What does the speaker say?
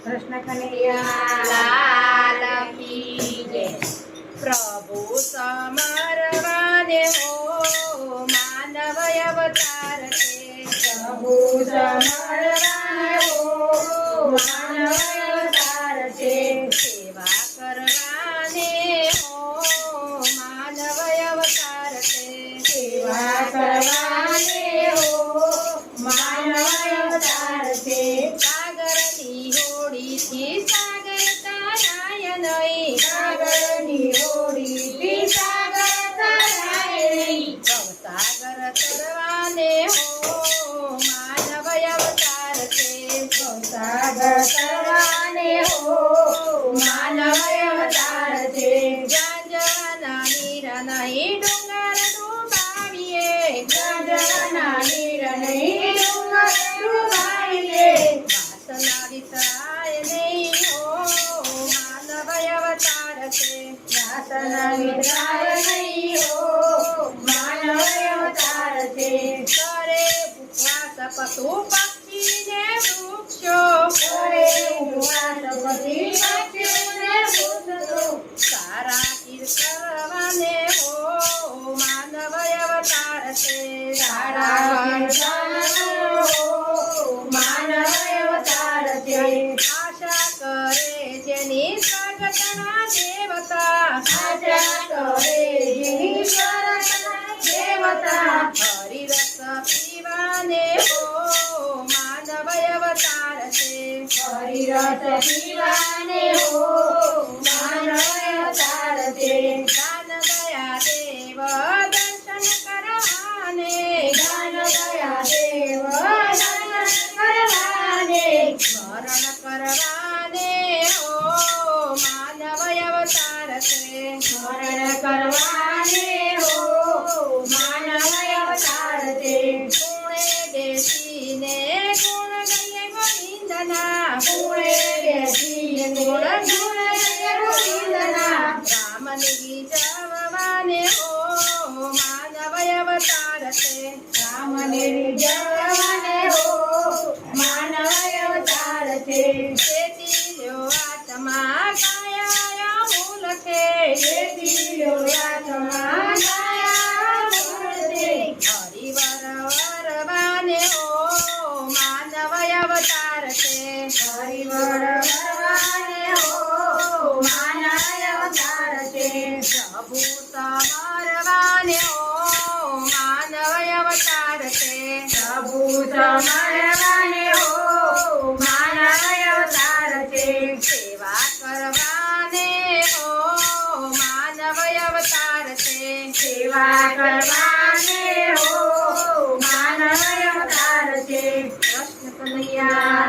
કૃષ્ણ કનૈયા લાલ કી જય. પ્રભુ સમરવાને હો માનવ અવતાર છે. પ્રભુ સમરવાને હો માનવ અવતાર છે. સેવા કરવાને હો માનવ અવતાર છે. સેવા કરવાને હો માનવ અવતાર છે. સાગરની હોડીથી સાગર તરાય નહીં. સાગરની હોડીથી સાગર તરાય નહીં. ભવસાગર તરવાને હો માનવ અવતાર છે. સાગર તરવાને હો માનવ અવતાર છે. ગાંજાના નીરા નહીં ડુંગર ડૂબાવીએ. ગાંજાના નીર નહીં ડુંગર ડૂબાવીએ. વાસના વિસરાય નહીં હો માનવ અવતાર છે. વાસના વિસરાય નહીં હો માનવ અવતાર છે. કરે ઉપવાસ પશુ પક્ષીને વૃક્ષો. કરે ઉપવાસ પછી પક્ષીઓને પૂછતો. સારા ચીર કરવાને હો માનવ અવતાર છે. સારા કીર્તનો હો માનવ અવતાર છે. આશા કરે જેની સ્વર્ગના દેવતા. આશા કરે જેની સ્વર્ગના દેવતા. હરિરસ પીવાને હો માનવ અવતાર છે. હરિરસ પીવાને હો માનવ અવતાર છે. દાન દયા દેવ દર્શન કરવાને. દાન દયા દેવ દર્શન કરવાને. સ્મરણ કરવાને હો માનવ અવતાર છે. સ્મરણ કરવાને હો માનવ અવતાર છે. ગુણે બેસીને ગુણ ગઈએ ગોવિંદના. પૂણે બેસીને ગુણ ગુણ ગોવિંદના. રામને ગીતવાને હો માનવ અવતાર છે. રામને રીઝવવાને હો માનવ અવતાર છે. તેથી લ્યો આત્મા કાયા મૂલકે. તેથી લોયાતમાં કાયા મૂળતે. હરિવર વરવાને હો માનવ અવતાર છે. હરિવર વરવાને હો માનવ અવતાર છે. પ્રભુ સમરવાને હો માનવ અવતાર છે. પ્રભુ સમરવાને હો માનવ અવતાર છે. સેવા કરવાને હો માનવ અવતાર છે. સેવા કરવાને હો માનવ અવતાર છે. કૃષ્ણ કનૈયા